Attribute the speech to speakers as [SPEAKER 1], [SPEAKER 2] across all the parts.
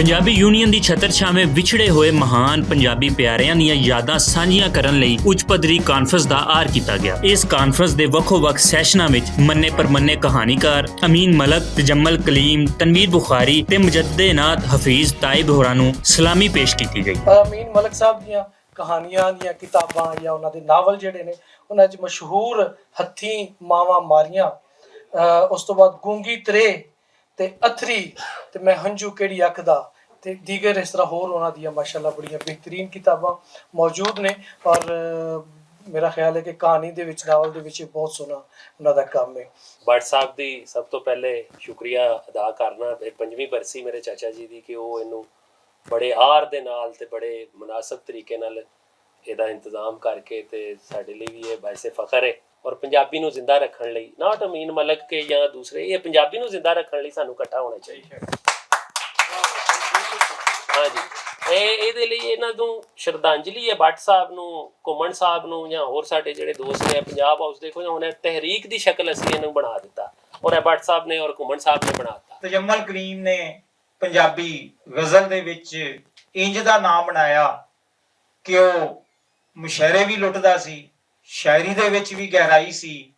[SPEAKER 1] Punjabi union ਦੀ ਛਤਰ ਛਾਵੇਂ ਵਿਛੜੇ ਹੋਏ ਮਹਾਨ ਪੰਜਾਬੀ ਪਿਆਰਿਆਂ ਦੀਆਂ ਯਾਦਾਂ ਸਾਂਝੀਆਂ ਕਰਨ ਲਈ ਉੱਚ ਪੱਧਰੀ ਕਾਨਫਰੰਸ ਦਾ ਆਰ ਕੀਤਾ ਗਿਆ। ਇਸ ਕਾਨਫਰੰਸ ਦੇ ਵੱਖੋ-ਵੱਖ ਸੈਸ਼ਨਾਂ ਵਿੱਚ ਮੰਨੇ ਪਰਮੰਨੇ ਕਹਾਣੀਕਾਰ ਅਮੀਨ ਮਲਕ, ਤਜਮਲ ਕਲੀਮ, ਤਨਵੀਰ ਬੁਖਾਰੀ ਤੇ ਮੁਜੱਦਦ-ਏ-ਨਾਤ ਹਫੀਜ਼ ਤਾਇਬ ਹੋਰਾਂ ਨੂੰ ਸਲਾਮੀ ਪੇਸ਼ ਕੀਤੀ ਗਈ।
[SPEAKER 2] ਅਮੀਨ ਮਲਕ ਸਾਹਿਬ ਦੀਆਂ ਕਹਾਣੀਆਂ ਦੀਆਂ ਕਿਤਾਬਾਂ ਜਾਂ ਉਹਨਾਂ ਦੇ ਨਾਵਲ ਜਿਹੜੇ ਨੇ ਉਹਨਾਂ 'ਚ ਮਸ਼ਹੂਰ ਹੱਥੀਂ ਮਾਵਾਂ ਮਾਰੀਆਂ, ਉਸ ਤੋਂ ਬਾਅਦ ਗੂੰਗੀ ਤਰੇ ਤੇ ਅਥਰੀ ਤੇ ਮੈਂ ਹੰਝੂ ਕਿਹੜੀ ਅੱਖ ਦਾ ਤੇ ਦੀਗਰ ਇਸ ਤਰ੍ਹਾਂ ਹੋਰ ਉਹਨਾਂ ਦੀਆਂ ਮਾਸ਼ਾਅੱਲਾ ਬੜੀਆਂ ਬਿਹਤਰੀਨ ਕਿਤਾਬਾਂ ਮੌਜੂਦ ਨੇ। ਔਰ ਮੇਰਾ ਖਿਆਲ ਹੈ ਕਿ ਕਹਾਣੀ ਦੇ ਵਿੱਚ, ਨਾਵਲ ਦੇ ਵਿੱਚ ਬਹੁਤ ਸੋਹਣਾ ਉਹਨਾਂ ਦਾ ਕੰਮ ਹੈ।
[SPEAKER 3] भट्ट साहब ਦੀ ਸਭ ਤੋਂ ਪਹਿਲੇ ਸ਼ੁਕਰੀਆ ਅਦਾ ਕਰਨਾ 5ਵੀਂ ਬਰਸੀ ਮੇਰੇ ਚਾਚਾ ਜੀ ਦੀ ਕਿ ਉਹ ਇਹਨੂੰ ਬੜੇ ਆਰ ਦੇ ਨਾਲ ਤੇ ਬੜੇ ਮੁਨਾਸਬ ਤਰੀਕੇ ਨਾਲ ਇਹਦਾ ਇੰਤਜ਼ਾਮ ਕਰਕੇ ਤੇ ਸਾਡੇ ਲਈ ਵੀ ਇਹ ਬਾਇਸੇ ਫਖਰ ਹੈ। ਔਰ ਪੰਜਾਬੀ ਨੂੰ ਜ਼ਿੰਦਾ ਰੱਖਣ ਲਈ ਨਾਟ ਅਮੀਨ ਮਲਕ ਕੇ ਜਾਂ ਦੂਸਰੇ, ਇਹ ਪੰਜਾਬੀ ਨੂੰ ਜ਼ਿੰਦਾ ਰੱਖਣ ਲਈ ਸਾਨੂੰ ਇਕੱਠਾ ਹੋਣਾ ਚਾਹੀਦਾ। ਹਾਂਜੀ, ਇਹਦੇ ਲਈ ਇਹਨਾਂ ਨੂੰ ਸ਼ਰਧਾਂਜਲੀ ਹੈ ਭੱਟ ਸਾਹਿਬ ਨੂੰ, ਘੁੰਮਣ ਸਾਹਿਬ ਨੂੰ ਜਾਂ ਹੋਰ ਸਾਡੇ ਜਿਹੜੇ ਦੋਸਤ ਨੇ ਪੰਜਾਬ ਹਾਊਸ ਦੇਖੋ ਉਹਨੇ ਤਹਿਰੀਕ ਦੀ ਸ਼ਕਲ ਅਸੀਂ ਇਹਨੂੰ ਬਣਾ ਦਿੱਤਾ ਔਰ ਇਹ ਭੱਟ ਸਾਹਿਬ ਨੇ ਔਰ ਘੁੰਮਣ ਸਾਹਿਬ ਨੇ ਬਣਾ ਦਿੱਤਾ।
[SPEAKER 4] ਤਜਮਲ ਕਰੀਮ ਨੇ ਪੰਜਾਬੀ ਗਜ਼ਲ ਦੇ ਵਿੱਚ ਇੰਜ ਦਾ ਨਾਮ ਬਣਾਇਆ ਕਿ ਉਹ ਮੁਸ਼ਾਇਰੇ ਵੀ ਲੁੱਟਦਾ ਸੀ, ਸ਼ਾਇਰੀ ਦੇ ਵਿੱਚ ਵੀ ਗਹਿਰਾਈ ਸੀ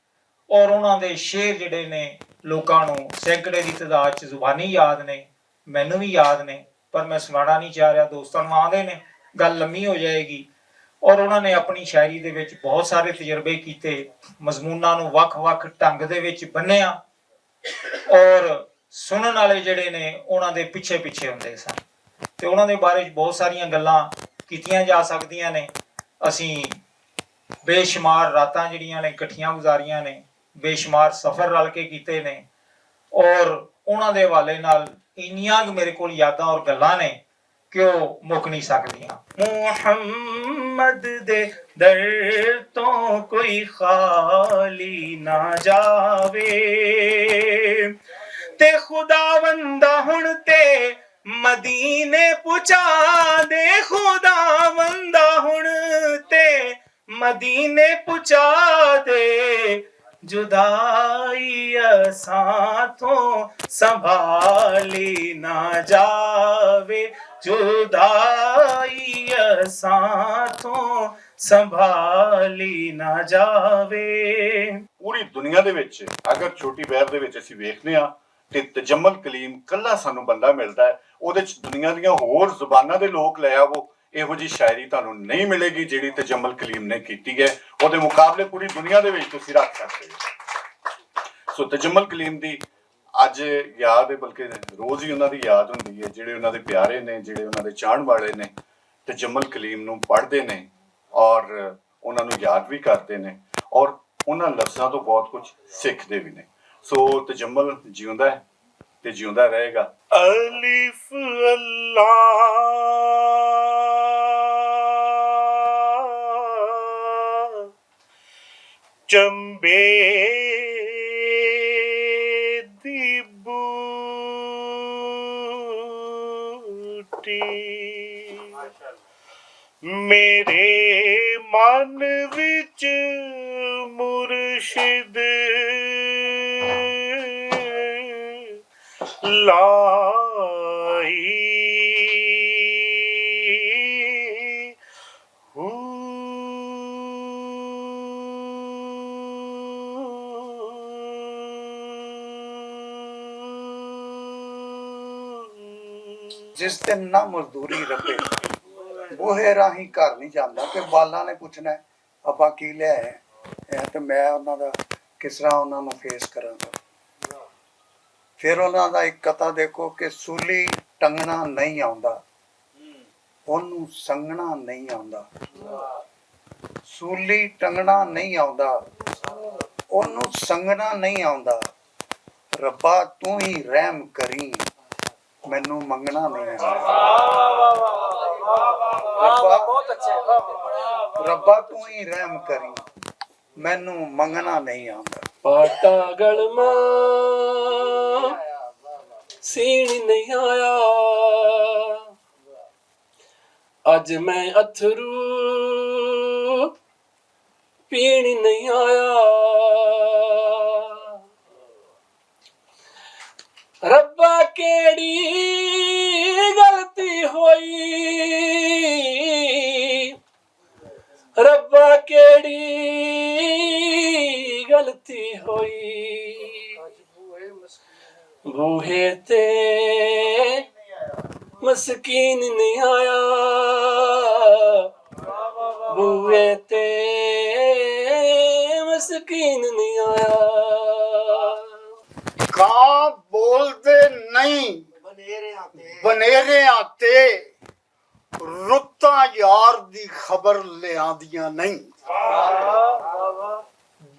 [SPEAKER 4] ਔਰ ਉਹਨਾਂ ਦੇ ਸ਼ੇਰ ਜਿਹੜੇ ਨੇ ਲੋਕਾਂ ਨੂੰ ਸੈਂਕੜੇ ਦੀ ਤਾਦਾਦ 'ਚ ਜ਼ੁਬਾਨੀ ਯਾਦ ਨੇ, ਮੈਨੂੰ ਵੀ ਯਾਦ ਨੇ, ਪਰ ਮੈਂ ਸੁਣਾਉਣਾ ਨਹੀਂ ਚਾਹ ਰਿਹਾ, ਦੋਸਤਾਂ ਨੂੰ ਆਉਂਦੇ ਨੇ ਗੱਲ ਲੰਮੀ ਹੋ ਜਾਏਗੀ। ਔਰ ਉਹਨਾਂ ਨੇ ਆਪਣੀ ਸ਼ਾਇਰੀ ਦੇ ਵਿੱਚ ਬਹੁਤ ਸਾਰੇ ਤਜਰਬੇ ਕੀਤੇ, ਮਜ਼ਮੂਨਾਂ ਨੂੰ ਵੱਖ-ਵੱਖ ਢੰਗ ਦੇ ਵਿੱਚ ਬੰਨਿਆ ਔਰ ਸੁਣਨ ਵਾਲੇ ਜਿਹੜੇ ਨੇ ਉਹਨਾਂ ਦੇ ਪਿੱਛੇ ਹੁੰਦੇ ਸਨ ਤੇ ਉਹਨਾਂ ਦੇ ਬਾਰੇ ਬਹੁਤ ਸਾਰੀਆਂ ਗੱਲਾਂ ਕੀਤੀਆਂ ਜਾ ਸਕਦੀਆਂ ਨੇ। ਅਸੀਂ ਬੇਸ਼ੁਮਾਰ ਰਾਤਾਂ ਜਿਹੜੀਆਂ ਨੇ ਇਕੱਠੀਆਂ ਗੁਜ਼ਾਰੀਆਂ ਨੇ, ਬੇਸ਼ੁਮਾਰ ਸਫ਼ਰ ਰਲ ਕੇ ਕੀਤੇ ਨੇ ਔਰ ਉਹਨਾਂ ਦੇ ਹਵਾਲੇ ਨਾਲ ਇੰਨੀਆਂ ਮੇਰੇ ਕੋਲ ਯਾਦਾਂ ਔਰ ਗੱਲਾਂ ਨੇ ਕਿ ਉਹ ਮੁੱਕ ਨਹੀਂ ਸਕਦੀਆਂ। ਮੁਹੰਮਦ ਦੇ ਦਰ ਤੋਂ ਕੋਈ ਖਾਲੀ ਨਾ ਜਾਵੇ ਤੇ ਖੁਦਾਵੰਦਾ ਹੁਣ ਤੇ ਮਦੀਨੇ ਪਹੁੰਚਾ ਦੇ, ਖੁਦਾਵੰਦਾ ਹੁਣ ਤੇ ਮਦੀਨੇ ਪਹੁੰਚਾ ਦੇ, जुदाई साथों संभाली ना जावे, जुदाई साथों संभाली ना जावे।
[SPEAKER 5] ਪੂਰੀ ਦੁਨੀਆ ਦੇ ਵਿੱਚ ਅਗਰ ਛੋਟੀ ਬਹਿਰ ਦੇ ਵਿੱਚ ਅਸੀਂ ਵੇਖਦੇ ਹਾਂ ਤੇ ਤਜਮਲ ਕਲੀਮ ਕੱਲਾ ਸਾਨੂੰ ਬੰਦਾ ਮਿਲਦਾ ਹੈ, ਉਹਦੇ ਚ ਦੁਨੀਆ ਦੀਆਂ ਹੋਰ ਜ਼ੁਬਾਨਾਂ ਦੇ ਲੋਕ ਲੈ ਆਵੋ, ਇਹੋ ਜੀ ਸ਼ਾਇਰੀ ਤੁਹਾਨੂੰ ਨਹੀਂ ਮਿਲੇਗੀ ਜਿਹੜੀ ਤਜਮਲ ਕਲੀਮ ਨੇ ਕੀਤੀ ਹੈ। ਉਹਦੇ ਮੁਕਾਬਲੇ ਪੂਰੀ ਦੁਨੀਆ ਦੇ ਵਿੱਚ ਤੁਸੀਂ ਰੱਖ ਸਕਦੇ ਹੋ। ਸੋ ਤਜਮਲ ਕਲੀਮ ਦੀ ਅੱਜ ਯਾਦ ਹੈ, ਬਲਕਿ ਰੋਜ਼ ਹੀ ਉਹਨਾਂ ਦੀ ਯਾਦ ਹੁੰਦੀ ਹੈ। ਜਿਹੜੇ ਉਹਨਾਂ ਦੇ ਪਿਆਰੇ ਨੇ, ਜਿਹੜੇ ਉਹਨਾਂ ਦੇ ਚਾਹਣ ਵਾਲੇ ਨੇ, ਤਜਮਲ ਕਲੀਮ ਨੂੰ ਪੜ੍ਹਦੇ ਨੇ ਔਰ ਉਹਨਾਂ ਨੂੰ ਯਾਦ ਵੀ ਕਰਦੇ ਨੇ ਔਰ ਉਹਨਾਂ ਲਫ਼ਜ਼ਾਂ ਤੋਂ ਬਹੁਤ ਕੁਝ ਸਿੱਖਦੇ ਵੀ ਨੇ। ਸੋ ਤਜਮਲ ਜਿਉਂਦਾ ਹੈ ਤੇ ਜਿਉਂਦਾ ਰਹੇਗਾ।
[SPEAKER 6] ਅਲਿਫ ਅੱਲਾਹ ਚੰਬੇ ਦੀ ਬੂਟੀ ਮੇਰੇ ਮਨ ਵਿੱਚ ਮੁਰਸ਼ਿਦ ਲਾਈ
[SPEAKER 7] जिस दिन ना मजदूरी रबे बूहे राही घर नहीं जाता कि बाला ने पुछना ਆਪਾਂ ਕੀ ਲਿਆਏ ਤੇ ਮੈਂ ਉਹਨਾਂ ਦਾ ਕਿਸ ਤਰ੍ਹਾਂ ਉਹਨਾਂ ਨੂੰ ਫੇਸ ਕਰਾਂਗਾ। ਫਿਰ ਉਹਨਾਂ ਦਾ ਇੱਕ ਕਥਾ ਦੇਖੋ ਕਿ ਸੂਲੀ ਟੰਗਣਾ ਨਹੀਂ ਆਉਂਦਾ, ਉਹਨੂੰ ਸੰਗਣਾ ਨਹੀਂ ਆਉਂਦਾ। ਸੂਲੀ ਟੰਗਣਾ ਨਹੀਂ ਆਉਂਦਾ, ਉਹਨੂੰ ਸੰਗਣਾ ਨਹੀਂ ਆਉਂਦਾ। ਰੱਬਾ ਤੂੰ ਹੀ ਰਹਿਮ ਕਰੀ, ਮੈਨੂੰ ਮੰਗਣਾ ਨਹੀਂ ਆਉਂਦਾ। ਰੱਬਾ ਤੂੰ ਹੀ ਰਹਿਮ ਕਰੀ, ਮੈਨੂੰ ਮੰਗਣਾ ਨਹੀਂ ਆਉਂਦਾ।
[SPEAKER 2] ਪਾਟਾਗਲ ਮਾਂ ਸੀਣ ਨਹੀਂ ਆਇਆ, ਅੱਜ ਮੈਂ ਅਥਰੂ ਪੀਣ ਨਹੀਂ ਆਇਆ। ਰੱਬਾ ਕਿਹੜੀ ਗੱਲ
[SPEAKER 3] ਬੂਹੇ ਤੇ ਮਸਕੀਨ ਨਹੀਂ ਆਇਆ, ਬੂਹੇ ਤੇ ਮਸਕੀਨ ਨਹੀਂ ਆਇਆ।
[SPEAKER 7] ਕਾਂ ਬੋਲਦੇ ਨਹੀਂ ਬਨੇਰਿਆਂ ਤੇ, ਰੁੱਤਾਂ ਯਾਰ ਦੀ ਖਬਰ ਲਿਆਂਦੀਆਂ ਨਹੀਂ।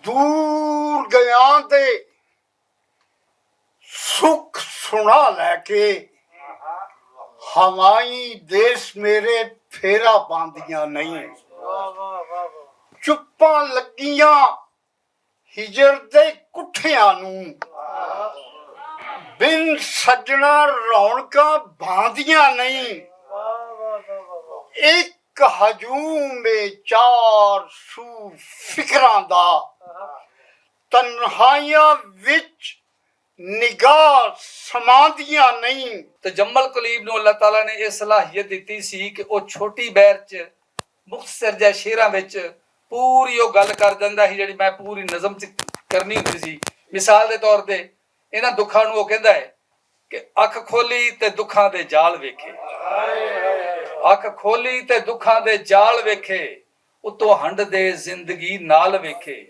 [SPEAKER 7] ਦੂਰ ਗਿਆਂ ਤੇ ਸੁੱਖ ਸੁਣਾ ਲੈ ਕੇ, ਹਵਾਈ ਦੇਸ਼ ਮੇਰੇ ਫੇਰਾ ਪਾਉਂਦੀਆਂ ਨਹੀਂ। ਚੁੱਪਾਂ ਲੱਗੀਆਂ ਹਿਜਰ ਦੇ ਕੁੱਠਿਆਂ ਨੂੰ, ਬਿਨ ਸੱਜਣਾ ਰੌਣਕਾਂ ਬਾਂਦੀਆਂ ਨਹੀਂ। ਇੱਕ ਹਜੂਮੇ ਚਾਰ ਸੂ ਫਿਕਰਾਂ ਦਾ, ਤਨਹਾਈਆਂ ਵਿੱਚ ਨਿਗਾਹ ਸਮਾਂਦੀਆਂ ਨਹੀਂ।
[SPEAKER 8] ਤਜਮਲ ਕਲੀਮ ਨੂੰ ਅੱਲਾਹ ਤਾਲਾ ਨੇ ਇਹ ਸਲਾਹੀਅਤ ਦਿੱਤੀ ਸੀ ਕਿ ਉਹ ਛੋਟੀ ਬੈਰ 'ਚ ਮੁਖਤਸਰ ਜਿਹੇ ਸ਼ੇਰਾਂ ਵਿੱਚ ਪੂਰੀ ਉਹ ਗੱਲ ਕਰ ਦਿੰਦਾ ਸੀ ਜਿਹੜੀ ਮੈਂ ਪੂਰੀ ਨਜ਼ਮ 'ਚ ਕਰਨੀ ਹੁੰਦੀ ਸੀ। ਮਿਸਾਲ ਦੇ ਤੌਰ ਤੇ ਇਹਨਾਂ ਦੁੱਖਾਂ ਨੂੰ ਉਹ ਕਹਿੰਦਾ ਹੈ ਕਿ ਅੱਖ ਖੋਲੀ ਤੇ ਦੁੱਖਾਂ ਦੇ ਜਾਲ ਵੇਖੇ, ਅੱਖ ਖੋਲੀ ਤੇ ਦੁੱਖਾਂ ਦੇ ਜਾਲ ਵੇਖੇ, ਉਤੋਂ ਹੰਡ ਦੇ ਜ਼ਿੰਦਗੀ ਨਾਲ ਵੇਖੇ।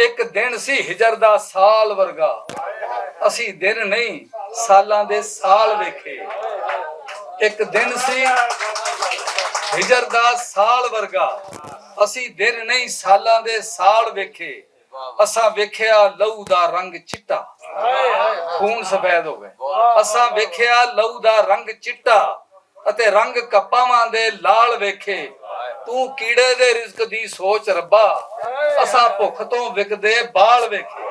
[SPEAKER 8] ਇੱਕ ਦਿਨ ਸੀ ਹਿਜਰ ਦਾ ਸਾਲ ਵਰਗਾ, ਅਸੀਂ ਦਿਨ ਨਹੀਂ ਸਾਲਾਂ ਦੇ ਸਾਲ ਵੇਖੇ। ਇੱਕ ਦਿਨ ਸੀ ਹਿਜਰ ਦਾ ਸਾਲ ਵਰਗਾ, ਅਸੀਂ ਦਿਨ ਨਹੀਂ ਸਾਲਾਂ ਦੇ ਸਾਲ ਵੇਖੇ। ਅਸਾਂ ਵੇਖਿਆ ਲਹੂ ਦਾ ਰੰਗ ਚਿੱਟਾ, ਖੂਨ ਸਫੈਦ ਹੋ ਗਏ। ਅਸਾਂ ਵੇਖਿਆ ਲਹੂ ਦਾ ਰੰਗ ਚਿੱਟਾ ਅਤੇ ਰੰਗ ਕਪਾਵਾਂ ਦੇ ਲਾਲ ਵੇਖੇ। ਤੂੰ ਕੀੜੇ ਦੇ ਰਿਜ਼ਕ ਦੀ ਸੋਚ ਰੱਬਾ, ਅਸਾਂ ਭੁੱਖ ਤੋਂ ਵਿਕਦੇ ਬਾਲ ਵੇਖੇ।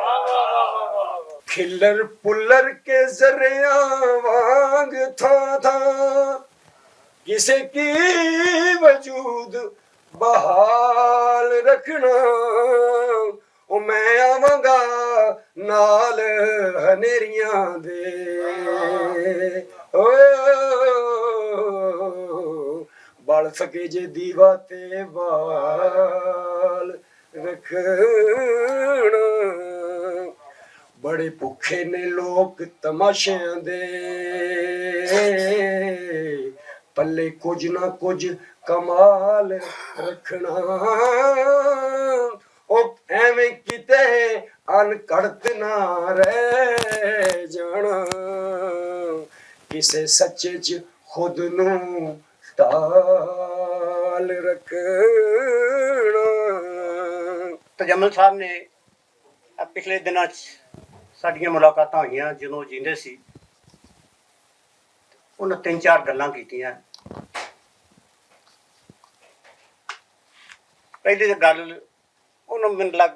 [SPEAKER 9] ਖਿੱਲਰ ਪੁੱਲਰ ਕੇ ਜ਼ਰਿਆਂ ਵਾਂਗ ਥਾਂ ਥਾਂ, ਕਿਸੇ ਕੀ ਵਜੂਦ ਬਹਾਲ ਰੱਖਣਾ। ਉਹ ਮੈਂ ਆਵਾਂਗਾ ਨਾਲ ਹਨੇਰੀਆਂ ਦੇ, ਓ ਬਲ ਸਕੇ ਜੇ ਦੀਵਾ ਤੇ ਬਾਲ ਰੱਖਣਾ। ਬੜੇ ਭੁੱਖੇ ਨੇ ਲੋਕ ਤਮਾਸ਼ਿਆਂ ਦੇ, ਪੱਲੇ ਕੁਝ ਨਾ ਕੁਝ ਕਮਾਲ ਰੱਖਣਾ। ਉਹ ਐਵੇਂ ਕਿਤੇ ਅਨਕੜਤ ਨਾ ਰਹਿ ਜਾਣਾ, ਕਿਸੇ ਸੱਚੇ 'ਚ ਖੁਦ ਨੂੰ ਟਾਲ ਰੱਖਣਾ।
[SPEAKER 10] ਤਜਮਲ ਸਾਹਿਬ ਨੇ ਪਿਛਲੇ ਦਿਨਾਂ 'ਚ ਸਾਡੀਆਂ ਮੁਲਾਕਾਤਾਂ ਹੋਈਆਂ ਜਦੋਂ ਜਿੰਦੇ ਸੀ। ਉਹਨਾਂ 3-4 ਗੱਲਾਂ ਕੀਤੀਆਂ। ਪਹਿਲੀ ਤਾਂ ਗੱਲ ਉਹਨੂੰ ਮੈਨੂੰ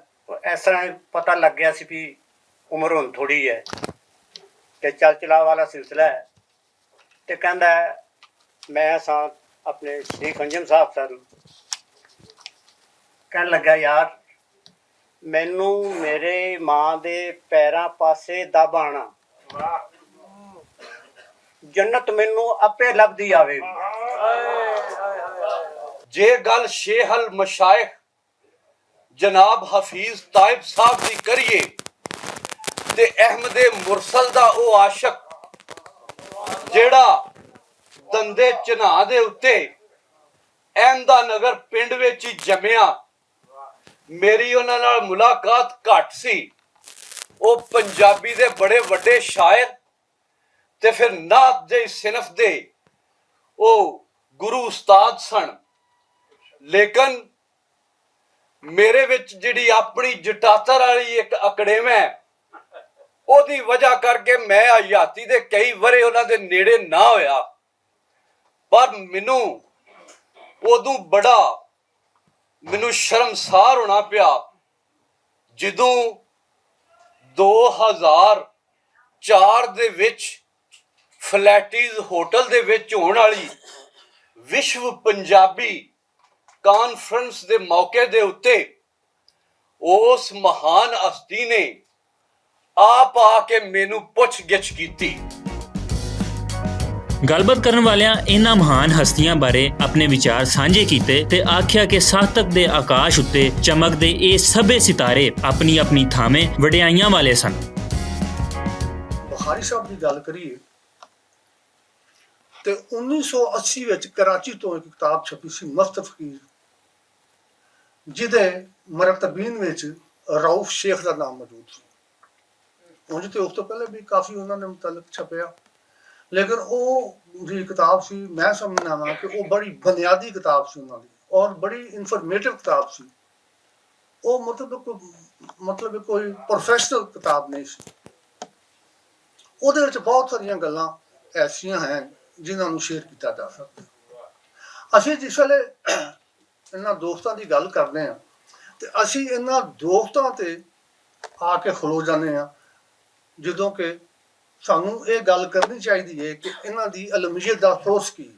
[SPEAKER 10] ਇਸ ਤਰ੍ਹਾਂ ਪਤਾ ਲੱਗ ਗਿਆ ਸੀ ਵੀ ਉਮਰ ਹੁਣ ਥੋੜ੍ਹੀ ਹੈ ਤੇ ਚੱਲ ਚਲਾ ਵਾਲਾ ਸਿਲਸਿਲਾ ਹੈ। ਤੇ ਕਹਿੰਦਾ ਮੈਂ ਸਾਂ ਆਪਣੇ ਸ਼ੇਖ ਅੰਜਮ ਸਾਹਿਬ ਸਰ ਕਹਿਣ ਲੱਗਾ, ਯਾਰ ਮੈਨੂੰ ਮੇਰੇ ਮਾਂ ਦੇ ਪੈਰਾਂ ਪਾਸੇ ਦਬ ਆਣਾ, ਜੰਨਤ ਮੈਨੂੰ ਆਪੇ ਲੱਭਦੀ ਆਵੇਗੀ।
[SPEAKER 9] ਜੇ ਗੱਲ ਸ਼ੇਖ ਅਲ ਮਸ਼ਾਇਖ ਜਨਾਬ ਹਫੀਜ਼ ਤਾਇਬ ਸਾਹਿਬ ਦੀ ਕਰੀਏ ਤੇ ਅਹਿਮਦੇ ਮੁਰਸਲ ਦਾ ਉਹ ਆਸ਼ਕ ਜਿਹੜਾ ਦੰਦੇ ਚਨਾਹ ਦੇ ਉੱਤੇ ਅਹਿਮਦਾਨਗਰ ਪਿੰਡ ਵਿੱਚ ਹੀ ਜੰਮਿਆ, ਮੇਰੀ ਉਹਨਾਂ ਨਾਲ ਮੁਲਾਕਾਤ ਘੱਟ ਸੀ। ਉਹ ਪੰਜਾਬੀ ਦੇ ਬੜੇ ਵੱਡੇ ਸ਼ਾਇਰ ਤੇ ਫਿਰ ਨਾਤ ਦੇ ਸਿਨਫ ਦੇ ਉਹ ਗੁਰੂ ਉਸਤਾਦ ਸਨ। ਲੇਕਿਨ ਮੇਰੇ ਵਿੱਚ ਜਿਹੜੀ ਆਪਣੀ ਜਟਾਤਰ ਵਾਲੀ ਇੱਕ ਅਕੜੇਮ ਹੈ, ਉਹਦੀ ਵਜ੍ਹਾ ਕਰਕੇ ਮੈਂ ਹਯਾਤੀ ਦੇ ਕਈ ਵਰੇ ਉਹਨਾਂ ਦੇ ਨੇੜੇ ਨਾ ਹੋਇਆ। ਪਰ ਮੈਨੂੰ ਉਦੋਂ ਬੜਾ ਸ਼ਰਮਸਾਰ ਹੋਣਾ ਪਿਆ ਜਦੋਂ 2004 ਦੇ ਵਿੱਚ ਫਲੈਟੀਜ਼ ਹੋਟਲ ਦੇ ਵਿੱਚ ਹੋਣ ਵਾਲੀ ਵਿਸ਼ਵ ਪੰਜਾਬੀ ਕਾਨਫਰੰਸ ਦੇ ਮੌਕੇ ਦੇ ਉੱਤੇ ਉਸ ਮਹਾਨ ਹਸਤੀ ਨੇ ਆਪ ਆ ਕੇ ਮੈਨੂੰ ਪੁੱਛ ਗਿੱਛ ਕੀਤੀ।
[SPEAKER 1] ਗੱਲਬਾਤ ਕਰਨ ਵਾਲਿਆਂ ਇਹਨਾਂ ਮਹਾਨ ਹਸਤੀਆਂ ਬਾਰੇ ਆਪਣੇ ਵਿਚਾਰ ਸਾਂਝੇ ਕੀਤੇ ਤੇ ਆਖਿਆ ਕਿ ਸਾਹਿਤਕ ਦੇ ਆਕਾਸ਼ ਉੱਤੇ ਚਮਕਦੇ ਇਹ ਸਭੇ ਸਿਤਾਰੇ ਆਪਣੀ ਆਪਣੀ ਥਾਵੇਂ ਵਡਿਆਈਆਂ ਵਾਲੇ ਸਨ।
[SPEAKER 7] ਬੁਖਾਰੀ ਸਾਹਿਬ ਦੀ ਗੱਲ ਕਰੀਏ ਤੇ 1980 ਵਿੱਚ ਕਰਾਚੀ ਤੋਂ ਇੱਕ ਕਿਤਾਬ ਛਪੀ ਸੀ ਮਸਤ ਫਕੀਰ, ਜਿਹਦੇ ਮਰਤਬੀਨ ਵਿੱਚ ਰਊਫ ਸ਼ੇਖ ਦਾ ਨਾਮ ਮੌਜੂਦ ਸੀ। ਉਂਝ ਤੇ ਉਸ ਤੋਂ ਪਹਿਲੇ ਵੀ ਕਾਫੀ ਉਹਨਾਂ ਨੇ ਮੁਤਲਕ ਛਪਿਆ, ਲੇਕਿਨ ਉਹ ਜਿਹੜੀ ਕਿਤਾਬ ਸੀ ਮੈਂ ਸਮਝਦਾ ਹਾਂ ਕਿ ਉਹ ਬੜੀ ਬੁਨਿਆਦੀ ਕਿਤਾਬ ਸੀ ਉਹਨਾਂ ਦੀ ਔਰ ਬੜੀ ਇਨਫੋਰਮੇਟਿਵ ਕਿਤਾਬ ਸੀ। ਉਹ ਮਤਲਬ ਕੋਈ ਪ੍ਰੋਫੈਸ਼ਨਲ ਕਿਤਾਬ ਨਹੀਂ ਸੀ। ਉਹਦੇ ਵਿੱਚ ਬਹੁਤ ਸਾਰੀਆਂ ਗੱਲਾਂ ਐਸੀਆਂ ਹਨ ਜਿਨ੍ਹਾਂ ਨੂੰ ਸ਼ੇਅਰ ਕੀਤਾ ਜਾ ਸਕਦਾ। ਅਸੀਂ ਜਿਸ ਵੇਲੇ ਇਹਨਾਂ ਦੋਸਤਾਂ ਦੀ ਗੱਲ ਕਰਦੇ ਹਾਂ ਤੇ ਅਸੀਂ ਇਹਨਾਂ ਦੋਸਤਾਂ ਤੇ ਆ ਕੇ ਖਲੋ ਜਾਂਦੇ ਹਾਂ ਜਦੋਂ ਕਿ ਸਾਨੂੰ ਇਹ ਗੱਲ ਕਰਨੀ ਚਾਹੀਦੀ ਹੈ ਕਿ ਇਹਨਾਂ ਦੀ ਅਲਮੀਅਤ ਦਾ ਸੋਰਸ ਕੀ।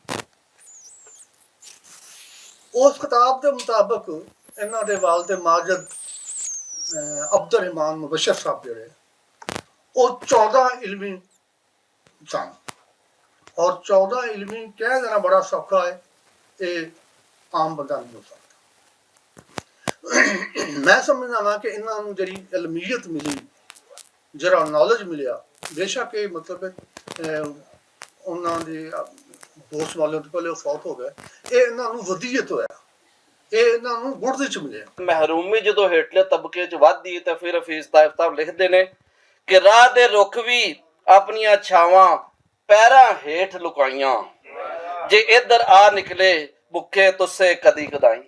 [SPEAKER 7] ਉਸ ਕਿਤਾਬ ਦੇ ਮੁਤਾਬਕ ਇਹਨਾਂ ਦੇ ਵਾਲਿਦ ਮਾਜਿਦ ਅਬਦੁਰ ਰਹਿਮਾਨ ਮੁਬਸ਼ਰ ਸਾਹਿਬ ਜਿਹੜੇ ਉਹ 14 ਇਲਮੀ ਸਨ, ਔਰ 14 ਇਲਮੀ ਕਹਿ ਦੇਣਾ ਬੜਾ ਸੌਖਾ ਹੈ, ਇਹ ਆਮ ਬੰਦਾ ਨਹੀਂ ਹੋ ਸਕਦਾ। ਮੈਂ ਸਮਝਦਾ ਹਾਂ ਕਿ ਇਹਨਾਂ ਨੂੰ ਜਿਹੜੀ ਇਲਮੀਅਤ ਮਿਲੀ, ਜਿਹੜਾ ਨੌਲੇਜ ਮਿਲਿਆ, ਬੇਸ਼ੱਕ ਇਹ ਮਤਲਬ ਉਹਨਾਂ ਦੇ ਦੋਸਤ ਵਾਲੇ ਤੋਂ ਪਹਿਲੇ ਫੌਤ ਹੋ ਗਏ, ਇਹ ਇਹਨਾਂ ਨੂੰ ਵਧੀਅਤ ਹੋਇਆ, ਇਹ ਇਹਨਾਂ ਨੂੰ ਗੁਰਦੇ ਚ ਮਿਲਿਆ।
[SPEAKER 9] ਮਹਿਰੂਮੀ ਜਦੋਂ ਹੇਠਲੇ ਤਬਕੇ ਚ ਵੱਧਦੀ ਤਾਂ ਫਿਰ ਹਫੀਜ਼ ਤਾਇਬ ਸਾਹਿਬ ਲਿਖਦੇ ਨੇ ਕਿ ਰਾਹ ਦੇ ਰੁੱਖ ਵੀ ਆਪਣੀਆਂ ਛਾਵਾਂ ਪੈਰਾਂ ਹੇਠ ਲੁਕਾਈਆਂ, ਜੇ ਇੱਧਰ ਆ ਨਿਕਲੇ ਭੁੱਖੇ ਤੁਸੇ ਕਦੀ ਕਦਾਈ।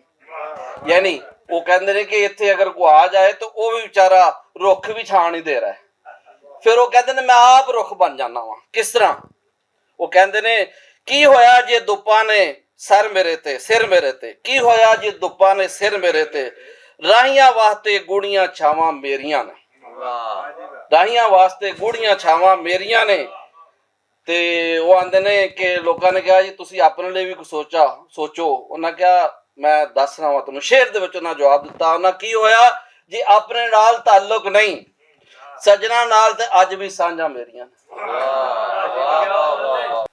[SPEAKER 9] ਯਾਨੀ ਉਹ ਕਹਿੰਦੇ ਨੇ ਕਿ ਇੱਥੇ ਅਗਰ ਕੋਈ ਆ ਜਾਏ ਤਾਂ ਉਹ ਵੀ ਵਿਚਾਰਾ ਰੁੱਖ ਵੀ ਛਾਂ ਨਹੀਂ ਦੇ ਰਿਹਾ। ਫਿਰ ਉਹ ਕਹਿੰਦੇ ਨੇ ਮੈਂ ਆਪ ਰੁੱਖ ਬਣ ਜਾਣਾ ਵਾਂ। ਕਿਸ ਤਰ੍ਹਾਂ? ਉਹ ਕਹਿੰਦੇ ਨੇ ਕੀ ਹੋਇਆ ਜੇ ਦੁੱਪਾਂ ਨੇ ਸਿਰ ਮੇਰੇ ਤੇ, ਕੀ ਹੋਇਆ ਜੇ ਦੁੱਪਾਂ ਨੇ ਸਿਰ ਮੇਰੇ ਤੇ, ਰਾਹੀਆਂ ਵਾਸਤੇ ਗੂੜੀਆਂ ਛਾਵਾਂ ਮੇਰੀਆਂ ਨੇ, ਰਾਹੀਆਂ ਵਾਸਤੇ ਗੂੜੀਆਂ ਛਾਵਾਂ ਮੇਰੀਆਂ ਨੇ। ਤੇ ਉਹ ਆਂਦੇ ਨੇ ਕਿ ਲੋਕਾਂ ਨੇ ਕਿਹਾ ਜੀ ਤੁਸੀਂ ਆਪਣੇ ਲਈ ਵੀ ਕੁਝ ਸੋਚੋ। ਉਹਨਾਂ ਕਿਹਾ ਮੈਂ ਦੱਸ ਰਹਾ ਹਾਂ ਤੁਹਾਨੂੰ। ਸ਼ੇਰ ਦੇ ਵਿੱਚ ਉਹਨਾਂ ਜਵਾਬ ਦਿੱਤਾ, ਉਹਨਾਂ ਕੀ ਹੋਇਆ ਜੇ ਆਪਣੇ ਨਾਲ ਤਾਲੁਕ ਨਹੀਂ, ਸੱਜਣਾ ਨਾਲ ਤੇ ਅੱਜ ਵੀ ਸਾਂਝਾਂ ਮੇਰੀਆਂ।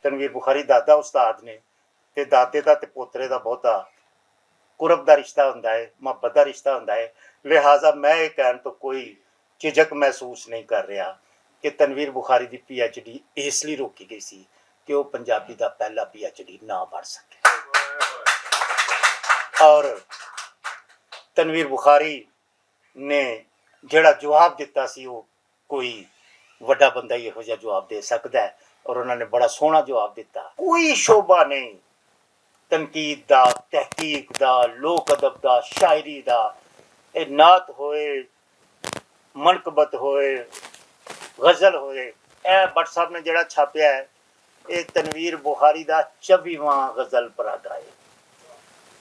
[SPEAKER 10] ਤਨਵੀਰ ਬੁਖਾਰੀ ਦਾਦਾ ਉਸਤਾਦ ਨੇ, ਤੇ ਦਾਦੇ ਦਾ ਤੇ ਪੋਤਰੇ ਦਾ ਬਹੁਤਾ ਕੁਰਬ ਦਾ ਰਿਸ਼ਤਾ ਹੁੰਦਾ ਹੈ, ਮੁਹੱਬਤ ਦਾ ਰਿਸ਼ਤਾ ਹੁੰਦਾ ਹੈ। ਲਿਹਾਜ਼ਾ ਮੈਂ ਇਹ ਕਹਿਣ ਤੋਂ ਕੋਈ ਝਿਜਕ ਮਹਿਸੂਸ ਨਹੀਂ ਕਰ ਰਿਹਾ ਕਿ ਤਨਵੀਰ ਬੁਖਾਰੀ ਦੀ PhD ਇਸ ਲਈ ਰੋਕੀ ਗਈ ਸੀ ਕਿ ਉਹ ਪੰਜਾਬੀ ਦਾ ਪਹਿਲਾ PhD ਨਾ ਬਣ ਸਕੇ। ਔਰ ਤਨਵੀਰ ਬੁਖਾਰੀ ਨੇ ਜਿਹੜਾ ਜਵਾਬ ਦਿੱਤਾ ਸੀ ਉਹ ਕੋਈ ਵੱਡਾ ਬੰਦਾ ਹੀ ਇਹੋ ਜਿਹਾ ਜਵਾਬ ਦੇ ਸਕਦਾ ਹੈ, ਔਰ ਉਹਨਾਂ ਨੇ ਬੜਾ ਸੋਹਣਾ ਜਵਾਬ ਦਿੱਤਾ। ਕੋਈ ਸ਼ੋਭਾ ਨਹੀਂ ਤਨਕੀਦ ਦਾ, ਤਹਿਕੀਕ ਦਾ, ਲੋਕ ਅਦਬ ਦਾ, ਸ਼ਾਇਰੀ ਦਾ। ਇਹ ਨਾਤ ਹੋਏ, ਮਨਕਬਤ ਹੋਏ, ਗਜ਼ਲ ਹੋਏ, ਇਹ ਭੱਟ ਸਾਹਿਬ ਨੇ ਜਿਹੜਾ ਛਾਪਿਆ ਹੈ ਇਹ ਤਨਵੀਰ ਬੁਖਾਰੀ ਦਾ 24ਵਾਂ ਗਜ਼ਲ ਪਰਾਗਾ ਹੈ।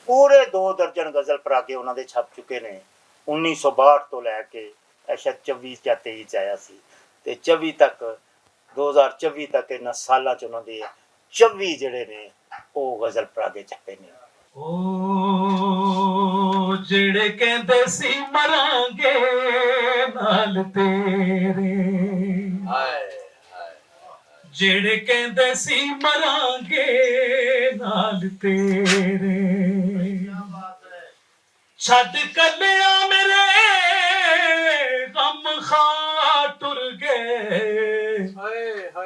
[SPEAKER 10] ਪੂਰੇ 2 ਦਰਜਨ ਗਜ਼ਲ ਪਰਾਗੇ ਉਹਨਾਂ ਦੇ ਛਪ ਚੁੱਕੇ ਨੇ। 1962 ਤੋਂ ਲੈ ਕੇ ਸ਼ਾਇਦ 24 ਜਾਂ 23 ਚ ਆਇਆ ਸੀ, ਤੇ 24 ਤੱਕ 2024 ਤੱਕ ਇਹਨਾਂ ਸਾਲਾਂ ਚ ਉਹਨਾਂ ਦੇ 24 ਜਿਹੜੇ ਨੇ ਉਹ ਗਜ਼ਲ ਪਰਾਗੇ ਛਪੇ ਨੇ।
[SPEAKER 2] ਓ ਜਿਹੜੇ ਕਹਿੰਦੇ ਸੀ ਮਰਾਂਗੇ ਨਾਲ ਤੇਰੇ, ਜਿਹੜੇ ਕਹਿੰਦੇ ਸੀ ਮਰਾਂਗੇ ਨਾਲ ਤੇਰੇ, ਛੱਡ ਕੱਲਿਆ ਮੇਰੇ ਗਮ ਖਾ ਟੁਰ ਗਏ,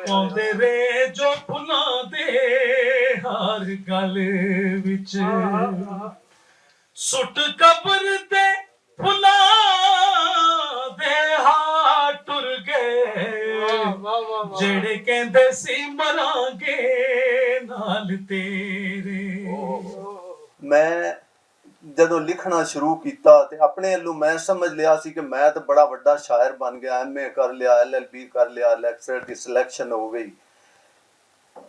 [SPEAKER 2] ਆਉਂਦੇ ਰੇ ਜੋ ਫੁੱਲਾਂ ਦੇ ਹਾਰ ਗਲ ਵਿੱਚ, ਸੁੱਟ ਕਬਰ ਤੇ ਫੁੱਲਾਂ ਦੇ ਹਾਰ ਟੁਰ ਗਏ, ਜਿਹੜੇ ਕਹਿੰਦੇ ਸੀ ਮਰਾਂਗੇ ਨਾਲ ਤੇਰੇ।
[SPEAKER 9] ਮੈਂ ਜਦੋਂ ਲਿਖਣਾ ਸ਼ੁਰੂ ਕੀਤਾ ਤੇ ਆਪਣੇ ਵੱਲੋਂ ਮੈਂ ਸਮਝ ਲਿਆ ਸੀ ਕਿ ਮੈਂ ਤਾਂ ਬੜਾ ਵੱਡਾ ਸ਼ਾਇਰ ਬਣ ਗਿਆ, MA ਕਰ ਲਿਆ, LLB ਕਰ ਲਿਆ, ਲੈਕਚਰ ਦੀ ਸਿਲੈਕਸ਼ਨ ਹੋ ਗਈ।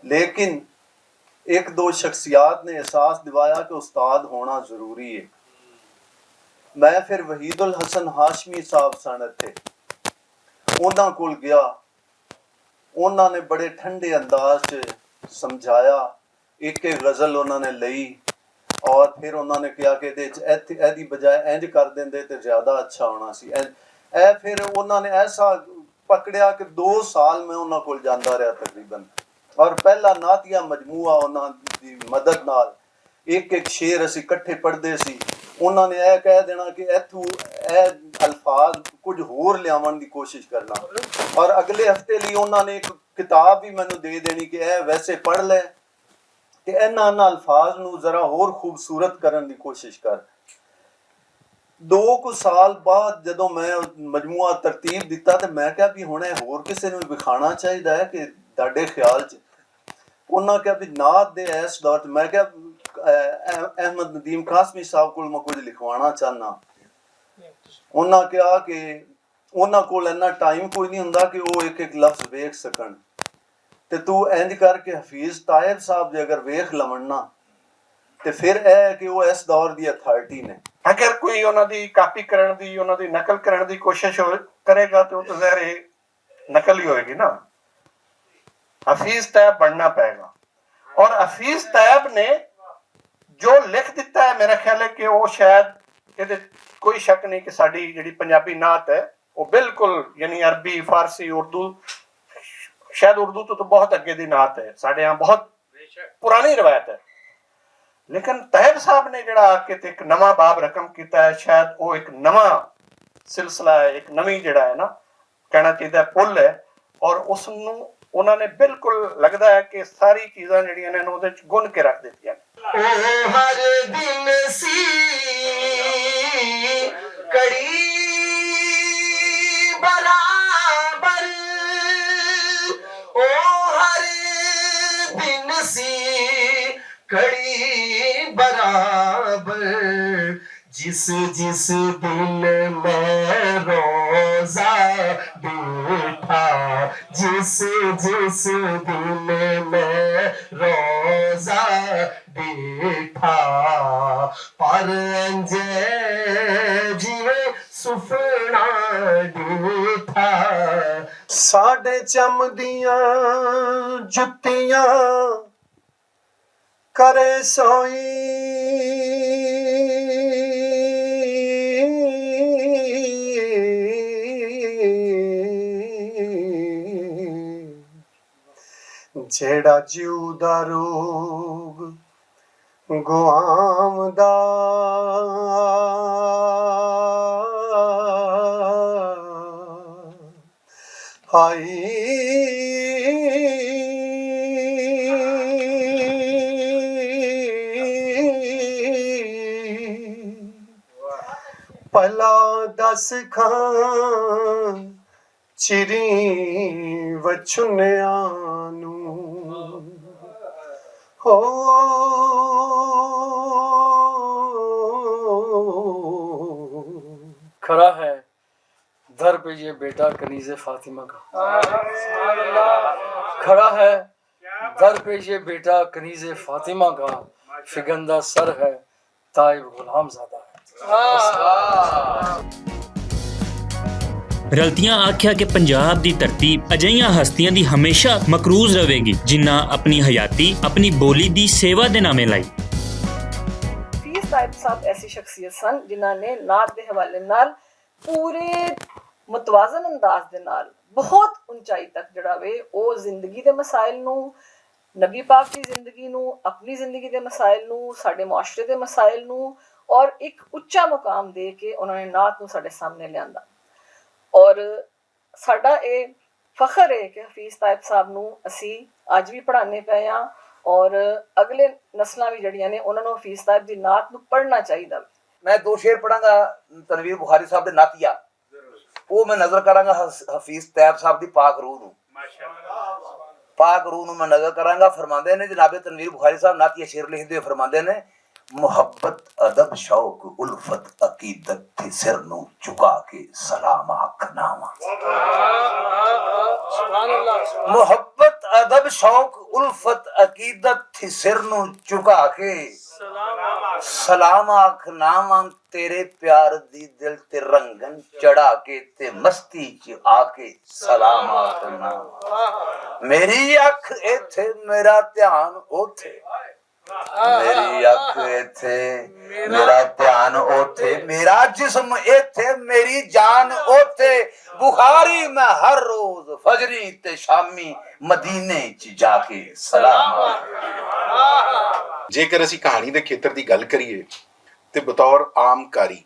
[SPEAKER 9] ਲੇਕਿਨ ਇੱਕ ਦੋ ਸ਼ਖਸੀਅਤ ਨੇ ਅਹਿਸਾਸ ਦਿਵਾਇਆ ਕਿ ਉਸਤਾਦ ਹੋਣਾ ਜ਼ਰੂਰੀ ਹੈ। ਮੈਂ ਫਿਰ ਵਹੀਦੁਲ ਹਸਨ ਹਾਸ਼ਮੀ ਸਾਹਿਬ ਸਨ ਇੱਥੇ, ਉਹਨਾਂ ਕੋਲ ਗਿਆ। ਉਹਨਾਂ ਨੇ ਬੜੇ ਠੰਡੇ ਅੰਦਾਜ਼ 'ਚ ਸਮਝਾਇਆ, ਇੱਕ ਇੱਕ ਗਜ਼ਲ ਉਹਨਾਂ ਨੇ ਲਈ, ਔਰ ਫਿਰ ਉਹਨਾਂ ਨੇ ਕਿਹਾ ਕਿ ਇਹਦੇ 'ਚ ਇਹਦੀ ਬਜਾਏ ਇੰਜ ਕਰ ਦਿੰਦੇ ਤੇ ਜ਼ਿਆਦਾ ਅੱਛਾ ਹੋਣਾ ਸੀ। ਇਹ ਫਿਰ ਉਹਨਾਂ ਨੇ ਐਸਾ ਪਕੜਿਆ ਕਿ 2 ਸਾਲ ਮੈਂ ਉਹਨਾਂ ਕੋਲ ਜਾਂਦਾ ਰਿਹਾ ਤਕਰੀਬਨ, ਔਰ ਪਹਿਲਾ ਨਾਤੀਆ ਮਜਮੂਆ ਉਹਨਾਂ ਦੀ ਮਦਦ ਨਾਲ ਇੱਕ ਇੱਕ ਸ਼ੇਰ ਅਸੀਂ ਇਕੱਠੇ ਪੜ੍ਹਦੇ ਸੀ। ਉਹਨਾਂ ਨੇ ਇਹ ਕਹਿ ਦੇਣਾ ਕਿ ਇੱਥੋਂ ਇਹ
[SPEAKER 11] ਅਲਫਾਜ਼ ਕੁਝ ਹੋਰ ਲਿਆਉਣ ਦੀ ਕੋਸ਼ਿਸ਼ ਕਰਨਾ। ਔਰ ਅਗਲੇ ਹਫਤੇ ਲਈ ਉਹਨਾਂ ਨੇ ਇੱਕ ਕਿਤਾਬ ਵੀ ਮੈਨੂੰ ਦੇ ਦੇਣੀ ਕਿ ਇਹ ਵੈਸੇ ਪੜ੍ਹ ਲੈ ਤੇ ਇਹਨਾਂ ਅਲਫਾਜ਼ ਨੂੰ ਜ਼ਰਾ ਹੋਰ ਖੂਬਸੂਰਤ ਕਰਨ ਦੀ ਕੋਸ਼ਿਸ਼ ਕਰ। 2 ਕੁ ਸਾਲ ਬਾਅਦ ਜਦੋਂ ਮੈਂ ਮਜਮੂਆ ਤਰਤੀਬ ਦਿੱਤਾ ਤੇ ਮੈਂ ਕਿਹਾ ਵੀ ਹੁਣ ਇਹ ਹੋਰ ਕਿਸੇ ਨੂੰ ਵਿਖਾਣਾ ਚਾਹੀਦਾ ਹੈ ਕਿ ਤੁਹਾਡੇ ਖਿਆਲ 'ਚ। ਉਹਨਾਂ ਕਿਹਾ ਵੀ ਨਾਤ ਦੇ ਇਸ ਦੌਰ 'ਚ, ਮੈਂ ਕਿਹਾ ਅਹਿਮਦ ਨਦੀਮ ਕਾਸਮੀ ਸਾਹਿਬ ਕੋਲ ਮੈਂ ਕੁਝ ਲਿਖਵਾਉਣਾ ਚਾਹੁੰਦਾ। ਉਹਨਾਂ ਕਿਹਾ ਕਿ ਉਹਨਾਂ ਕੋਲ ਇੰਨਾ ਟਾਈਮ ਕੋਈ ਨਹੀਂ ਹੁੰਦਾ ਕਿ ਉਹ ਇੱਕ ਇੱਕ ਲਫ਼ਜ਼ ਵੇਖ ਸਕਣ, ਤੇ ਤੂੰ ਇੰਜ ਕਰਕੇ ਹਫੀਜ਼ ਤਾਇਬ ਸਾਹਿਬ ਜੇ ਅਗਰ ਵੇਖ ਲਵਣ ਨਾ ਤੇ ਫਿਰ ਇਹ ਹੈ ਕਿ ਉਹ ਇਸ ਦੌਰ ਦੀ ਅਥਾਰਟੀ ਨੇ।
[SPEAKER 10] ਅਗਰ ਕੋਈ ਉਹਨਾਂ ਦੀ ਕਾਪੀ ਕਰਨ ਦੀ, ਉਹਨਾਂ ਦੀ ਨਕਲ ਕਰਨ ਦੀ ਕੋਸ਼ਿਸ਼ ਕਰੇਗਾ ਤੇ ਉਹ ਤਾਂ ਜ਼ਾਹਿਰ ਹੈ ਨਕਲ ਹੀ ਹੋਏਗੀ ਨਾ। ਹਫੀਜ਼ ਤੈਬ ਬਣਨਾ ਪਏਗਾ। ਔਰ ਹਫੀਜ਼ ਤੈਬ ਨੇ ਜੋ ਲਿਖ ਦਿੱਤਾ ਹੈ, ਮੇਰਾ ਖਿਆਲ ਹੈ ਕਿ ਉਹ ਸ਼ਾਇਦ, ਇਹਦੇ ਕੋਈ ਸ਼ੱਕ ਨਹੀਂ ਕਿ ਸਾਡੀ ਜਿਹੜੀ ਪੰਜਾਬੀ ਨਾਤ ਹੈ ਉਹ ਬਿਲਕੁਲ ਯਾਨੀ ਅਰਬੀ, ਫਾਰਸੀ, ਉਰਦੂ, ਸ਼ਾਇਦ ਉਰਦੂ ਤੋਂ ਬਹੁਤ ਅੱਗੇ ਦੀ ਨਾਤ ਹੈ। ਸਾਡੇ यहाँ ਬਹੁਤ ਪੁਰਾਣੀ ਰਵਾਇਤ ਹੈ। ਲੇਕਿਨ ਤੈਬ ਸਾਹਿਬ ਨੇ ਜਿਹੜਾ ਆ ਕੇ ਤੇ ਇੱਕ ਨਵਾਂ ਬਾਬ ਰਕਮ ਕੀਤਾ ਹੈ, ਸ਼ਾਇਦ ਉਹ ਇੱਕ ਨਵਾਂ ਸਿਲਸਿਲਾ ਹੈ, ਇੱਕ ਨਵੀਂ ਜਿਹੜਾ ਹੈ ਨਾ ਕਹਿਣਾ ਚਾਹੀਦਾ ਪੁੱਲ ਹੈ। ਔਰ ਉਸ ਨੂੰ ਉਹਨਾਂ ਨੇ ਬਿਲਕੁਲ ਲੱਗਦਾ ਹੈ ਕਿ ਸਾਰੀ ਚੀਜ਼ਾਂ ਜਿਹੜੀਆਂ ਨੇ ਉਹਦੇ ਚ ਗੁੰਨ ਕੇ ਰੱਖ ਦਿੱਤੀਆਂ ਨੇ।
[SPEAKER 12] ਉਹ ਹਰ ਦਿਨ ਸੀ ਕੜੀ ਬਰਾਬਰ, ਉਹ ਹਰ ਦਿਨ ਸੀ ਕੜੀ ਬਰਾਬਰ, जिस जिस दिन मैं रोजा बैठा, जिस जिस दिन मैं रोजा बैठा, पर अंजे जिवे सुफना बैठा। साढ़े चमदियां जुत्तियां करे सोई, जेड़ा जिउदा रोग गुआमदा, हाई भला दस खां चिरी वछुनिया हो,
[SPEAKER 8] खड़ा है दर पे ये बेटा कनीज़े फातिमा का, खड़ा है दर पे ये बेटा कनीज़े फातिमा का, फिगंदा सर है ताइब गुलाम ज़ादा है।
[SPEAKER 1] ਰਲਤੀਆਂ ਆਖਿਆ ਕਿ ਪੰਜਾਬ ਦੀ ਧਰਤੀ ਅਜਿਹੀਆਂ ਹਸਤੀਆਂ ਦੀ ਹਮੇਸ਼ਾ ਮਕਰੂਜ਼ ਰਹੇਗੀ ਜਿਨ੍ਹਾਂ ਆਪਣੀ ਹਯਾਤੀ ਆਪਣੀ ਬੋਲੀ ਦੀ ਸੇਵਾ ਦੇ ਨਾਮੇ ਲਾਈ।
[SPEAKER 13] ਹਫੀਜ਼ ਤਾਇਬ ਸਾਹਿਬ ਐਸੀ ਸ਼ਖਸੀਅਤ ਸਨ ਜਿਨ੍ਹਾਂ ਨੇ ਨਾਤ ਦੇ ਹਵਾਲੇ ਨਾਲ ਪੂਰੇ ਮੁਤਵਾਜ਼ਨ ਅੰਦਾਜ਼ ਦੇ ਨਾਲ ਬਹੁਤ ਉਚਾਈ ਤੱਕ ਜਿਹੜਾ ਵੇ ਉਹ ਜ਼ਿੰਦਗੀ ਦੇ ਮਸਾਇਲ ਨੂੰ, ਨਬੀ ਪਾਕ ਦੀ ਜ਼ਿੰਦਗੀ ਨੂੰ, ਆਪਣੀ ਜ਼ਿੰਦਗੀ ਦੇ ਮਸਾਇਲ ਨੂੰ, ਸਾਡੇ ਮੁਆਸ਼ਰੇ ਦੇ ਮਸਾਇਲ ਨੂੰ ਔਰ ਇੱਕ ਉੱਚਾ ਮੁਕਾਮ ਦੇ ਕੇ ਉਹਨਾਂ ਨੇ ਨਾਤ ਨੂੰ ਸਾਡੇ ਸਾਹਮਣੇ ਲਿਆਂਦਾ। ਔਰ ਸਾਡਾ ਇਹ ਫਖਰ ਹੈ ਕਿ ਹਫੀਜ਼ ਤਾਇਬ ਸਾਹਿਬ ਨੂੰ ਅਸੀਂ ਅੱਜ ਵੀ ਪੜ੍ਹਾਉਂਦੇ ਪਏ ਹਾਂ ਔਰ ਅਗਲੇ ਨਸਲਾਂ ਵੀ ਜਿਹੜੀਆਂ ਨੇ ਉਹਨਾਂ ਨੂੰ ਹਫੀਜ਼ ਤਾਇਬ ਦੀ ਨਾਤ ਨੂੰ ਪੜ੍ਹਨਾ ਚਾਹੀਦਾ।
[SPEAKER 9] मैं 2 शेर पढ़ांगा तनवीर बुखारी साहब दे नातिया, वो मैं नजर करांगा हफीज तैयब साहब दी पाक रूह नूं, पाक रूह नूं मैं नजर करांगा। फरमांदे ने जनाब तनवीर बुखारी साहब नातिया शेर लिखदे फरमांदे ने, मोहब्बत अदब शौक उल्फत अकीदत थे सिर नूं झुका के सलाम आखनावा। मोहब्बत अदब शौक उल्फत अकीदत थे सिर नूं झुका के सलाम आखनावा। तेरे प्यार दी दिल ते रंगन चढ़ा के ते मस्ती च आके सलाम आखनावा। मेरी अख इथे मेरा ध्यान ओथे, मेरी अख इथे मेरा ध्यान ओथे, मेरा जिस्म इथे मेरी जान ओथे। बुखारी मैं हर रोज फजरी ते शामी मदीने च जाके सलाम।
[SPEAKER 5] ਜੇਕਰ ਅਸੀਂ ਕਹਾਣੀ ਦੇ ਖੇਤਰ ਦੀ ਗੱਲ ਕਰੀਏ ਤੇ ਬਤੌਰ ਆਮ ਕਾਰੀ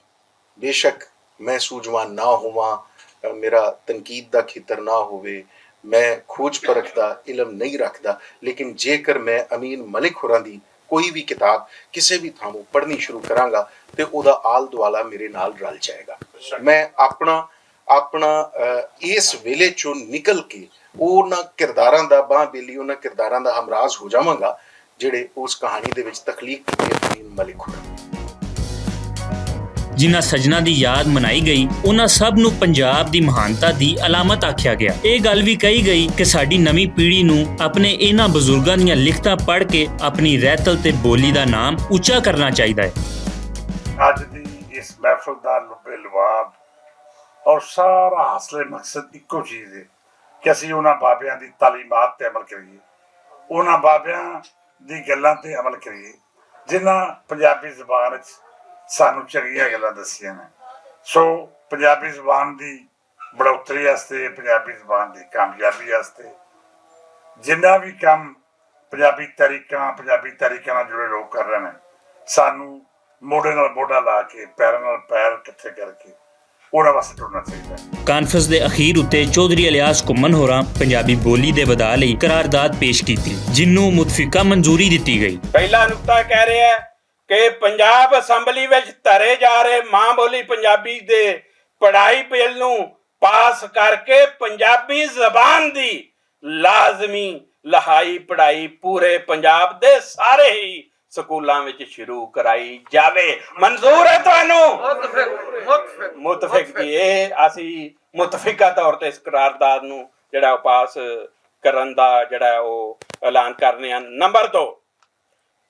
[SPEAKER 5] ਬੇਸ਼ੱਕ
[SPEAKER 14] ਮੈਂ ਸੂਝਵਾਨ ਨਾ ਹੋਵਾਂ, ਮੇਰਾ ਤਨਕੀਦ ਦਾ ਖੇਤਰ ਨਾ ਹੋਵੇ, ਮੈਂ ਖੋਜ ਪਰਖ ਦਾ ਇਲਮ ਨਹੀਂ ਰੱਖਦਾ, ਲੇਕਿਨ ਜੇਕਰ ਮੈਂ ਅਮੀਨ ਮਲਿਕ ਹੋਰਾਂ ਦੀ ਕੋਈ ਵੀ ਕਿਤਾਬ ਕਿਸੇ ਵੀ ਥਾਂੋਂ ਪੜ੍ਹਨੀ ਸ਼ੁਰੂ ਕਰਾਂਗਾ ਤੇ ਉਹਦਾ ਆਲ ਦੁਆਲਾ ਮੇਰੇ ਨਾਲ ਰਲ ਜਾਏਗਾ। ਮੈਂ ਆਪਣਾ ਇਸ ਵੇਲੇ ਚੋਂ ਨਿਕਲ ਕੇ ਉਹਨਾਂ ਕਿਰਦਾਰਾਂ ਦਾ ਬਾਂਹ-ਬੇਲੀ, ਉਹਨਾਂ ਕਿਰਦਾਰਾਂ ਦਾ ਹਮਰਾਜ਼ ਹੋ ਜਾਵਾਂਗਾ ਜਿਹੜੇ ਉਸ ਕਹਾਣੀ ਦੇ ਵਿੱਚ ਤਖਲੀਕ ਕੀਤੇ ਅਮੀਨ ਮਲਿਕ ਹੋਰਾਂ।
[SPEAKER 1] ਜਿਨ੍ਹਾਂ ਸੱਜਣਾ ਦੀ ਯਾਦ ਮਨਾਈ ਗਈ, ਉਹਨਾਂ ਸਭ ਨੂੰ ਪੰਜਾਬ ਦੀ ਮਹਾਨਤਾ ਦੀ ਅਲਾਮਤ ਆਖਿਆ ਗਿਆ। ਇਹ ਗੱਲ ਵੀ ਕਹੀ ਗਈ ਕਿ ਸਾਡੀ ਨਵੀਂ ਪੀੜ੍ਹੀ ਨੂੰ ਆਪਣੇ ਇਹਨਾਂ ਬਜ਼ੁਰਗਾਂ ਦੀਆਂ ਲਿਖਤਾਂ ਪੜ੍ਹ ਕੇ ਆਪਣੀ ਰਹਿਤਲ ਤੇ ਬੋਲੀ ਦਾ ਨਾਮ ਉੱਚਾ ਕਰਨਾ ਚਾਹੀਦਾ ਹੈ।
[SPEAKER 6] ਅੱਜ ਦੀ ਇਸ ਮਹਿਫਲ ਦਾ ਲੁਬੇ ਲੁਆਬ ਔਰ ਸਾਰਾ ਹਾਸਲੇ ਮਕਸਦ ਇੱਕੋ ਚੀਜ਼ ਹੈ ਕਿ ਅਸੀਂ ਉਹਨਾਂ ਬਾਬਿਆਂ ਦੀ ਤਾਲੀਮਾਤ ਤੇ ਅਮਲ ਕਰੀਏ, ਉਹਨਾਂ ਬਾਬਿਆਂ ਦੀ ਗੱਲਾਂ ਤੇ ਅਮਲ ਕਰੀਏ ਜਿਨ੍ਹਾਂ ਪੰਜਾਬੀ ਜ਼ੁਬਾਨ ਵਿੱਚ ਸਾਨੂੰ ਚੰਗੀਆਂ ਗੱਲਾਂ ਦੱਸੀਆਂ ਨੇ। ਸੋ ਪੰਜਾਬੀ ਜ਼ੁਬਾਨ ਦੀ ਬੜੋਤਰੀ ਵਾਸਤੇ, ਪੰਜਾਬੀ ਜ਼ੁਬਾਨ ਦੀ ਕਾਮਯਾਬੀ ਵਾਸਤੇ ਜਿੰਨਾ ਵੀ ਕੰਮ ਪੰਜਾਬੀ ਤਰੀਕਾਂ ਨਾਲ ਜੁੜੇ ਲੋਕ ਕਰ ਰਹੇ ਨੇ, ਸਾਨੂੰ ਮੋਢੇ ਨਾਲ ਮੋਢਾ ਲਾ ਕੇ, ਪੈਰਾਂ ਨਾਲ ਪੈਰ ਇਕੱਠੇ ਕਰਕੇ ਉਹਨਾਂ ਵਾਸਤੇ ਟੁਰਨਾ ਚਾਹੀਦਾ ਹੈ।
[SPEAKER 1] ਕਾਨਫਰੰਸ ਦੇ ਅਖੀਰ ਉੱਤੇ ਚੌਧਰੀ ਇਲਿਆਸ ਘੁੰਮਣ ਹੋਰਾਂ ਪੰਜਾਬੀ ਬੋਲੀ ਦੇ ਵਧਾ ਲਈ ਕਰਾਰਦਾਦ ਪੇਸ਼ ਕੀਤੀ, ਜਿਹਨੂੰ ਮੁਤਫਿਕਾ ਮਨਜ਼ੂਰੀ ਦਿੱਤੀ ਗਈ।
[SPEAKER 15] ਪਹਿਲਾ ਨੁਕਤਾ ਕਹਿ ਰਿਹਾ ਕਿ ਪੰਜਾਬ ਅਸੈਂਬਲੀ ਵਿੱਚ ਧਰੇ ਜਾ ਰਹੇ ਮਾਂ ਬੋਲੀ ਪੰਜਾਬੀ ਦੇ ਪੜ੍ਹਾਈ ਬਿੱਲ ਨੂੰ ਪਾਸ ਕਰਕੇ ਪੰਜਾਬੀ ਜ਼ਬਾਨ ਦੀ ਲਾਜ਼ਮੀ ਲਹਾਈ ਪੜ੍ਹਾਈ ਪੂਰੇ ਪੰਜਾਬ ਦੇ ਸਾਰੇ ਹੀ ਸਕੂਲਾਂ ਵਿੱਚ ਸ਼ੁਰੂ ਕਰਾਈ ਜਾਵੇ। ਮਨਜ਼ੂਰ ਹੈ ਤੁਹਾਨੂੰ? ਮੁਤਫਿਕ ਜੀ, ਇਹ ਅਸੀਂ ਮੁਤਫਿਕਾ ਤੌਰ ਤੇ ਇਸ ਕਰਾਰਦਾਦ ਨੂੰ ਜਿਹੜਾ ਪਾਸ ਕਰਨ ਦਾ ਜਿਹੜਾ ਉਹ ਐਲਾਨ ਕਰਨੇ ਹਨ। ਨੰਬਰ 2,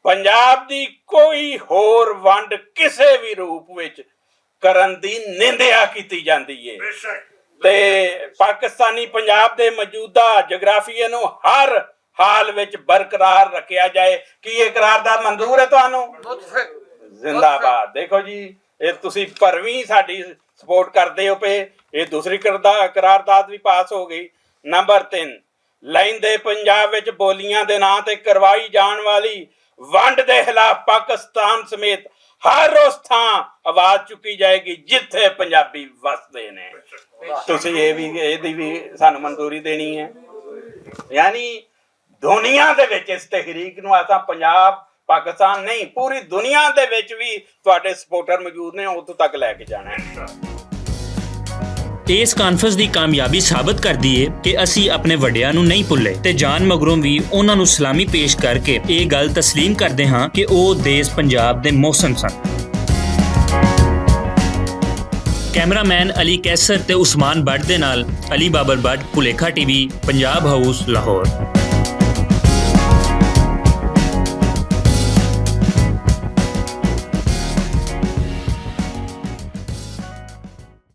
[SPEAKER 15] ਪੰਜਾਬ ਦੀ ਕੋਈ ਹੋਰ ਵੰਡ ਕਿਸੇ ਵੀ ਰੂਪ ਵਿੱਚ ਕਰਨ ਦੀ ਨਿੰਦਿਆ ਕੀਤੀ ਜਾਂਦੀ ਹੈ ਤੇ ਪਾਕਿਸਤਾਨੀ ਪੰਜਾਬ ਦੇ ਮੌਜੂਦਾ ਜਗਰਾਫੀਏ ਨੂੰ ਹਰ ਹਾਲ ਵਿੱਚ ਬਰਕਰਾਰ ਰੱਖਿਆ ਜਾਏ। ਕੀ ਇਹ ਕਰਾਰਦਾਦ ਮਨਜ਼ੂਰ ਹੈ ਤੁਹਾਨੂੰ? ਜ਼ਿੰਦਾਬਾਦ। ਦੇਖੋ ਜੀ, ਇਹ ਤੁਸੀਂ ਭਰਵੀਂ ਸਾਡੀ ਸਪੋਰਟ ਕਰਦੇ ਹੋ ਪਏ, ਇਹ ਦੂਸਰੀ ਕਰਾਰਦਾਦ ਵੀ ਪਾਸ ਹੋ ਗਈ। ਨੰਬਰ 3, ਲੈਂਦੇ ਪੰਜਾਬ ਵਿੱਚ ਬੋਲੀਆਂ ਦੇ ਨਾਂ ਤੇ ਕਰਵਾਈ ਜਾਣ ਵਾਲੀ ਵੰਡ ਦੇ ਖਿਲਾਫ ਪਾਕਿਸਤਾਨ ਸਮੇਤ ਹਰ ਉਸ ਥਾਂ ਆਵਾਜ਼ ਚੁੱਕੀ ਜਾਏਗੀ ਜਿੱਥੇ ਪੰਜਾਬੀ ਵਸਦੇ ਨੇ। ਤੁਸੀਂ ਇਹਦੀ ਵੀ ਸਾਨੂੰ ਮਨਜ਼ੂਰੀ ਦੇਣੀ ਹੈ। ਯਾਨੀ ਦੁਨੀਆ ਦੇ ਵਿੱਚ ਇਸ ਤਹਿਰੀਕ ਨੂੰ ਆਸਾਂ ਪੰਜਾਬ ਪਾਕਿਸਤਾਨ ਨਹੀਂ, ਪੂਰੀ ਦੁਨੀਆ ਦੇ ਵਿੱਚ ਵੀ ਤੁਹਾਡੇ ਸਪੋਰਟਰ ਮੌਜੂਦ ਨੇ, ਉੱਥੋਂ ਤੱਕ ਲੈ ਕੇ ਜਾਣਾ ਹੈ।
[SPEAKER 1] ਇਸ ਕਾਨਫਰੰਸ ਦੀ ਕਾਮਯਾਬੀ ਸਾਬਤ ਕਰਦੀ ਹੈ ਕਿ ਅਸੀਂ ਆਪਣੇ ਵੱਡਿਆਂ ਨੂੰ ਨਹੀਂ ਭੁੱਲੇ ਤੇ ਜਾਨ ਮਗਰੋਂ ਵੀ ਉਹਨਾਂ ਨੂੰ ਸਲਾਮੀ ਪੇਸ਼ ਕਰਕੇ ਇਹ ਗੱਲ ਤਸਲੀਮ ਕਰਦੇ ਹਾਂ ਕਿ ਉਹ ਦੇਸ਼ ਪੰਜਾਬ ਦੇ ਮੌਸਮ ਸਨ। ਕੈਮਰਾਮੈਨ ਅਲੀ ਕੈਸਰ ਤੇ ਉਸਮਾਨ ਬੱਟ ਦੇ ਨਾਲ ਅਲੀ ਬਾਬਰ ਬੱਟ, ਭੁਲੇਖਾ ਟੀਵੀ, ਪੰਜਾਬ ਹਾਊਸ, ਲਾਹੌਰ।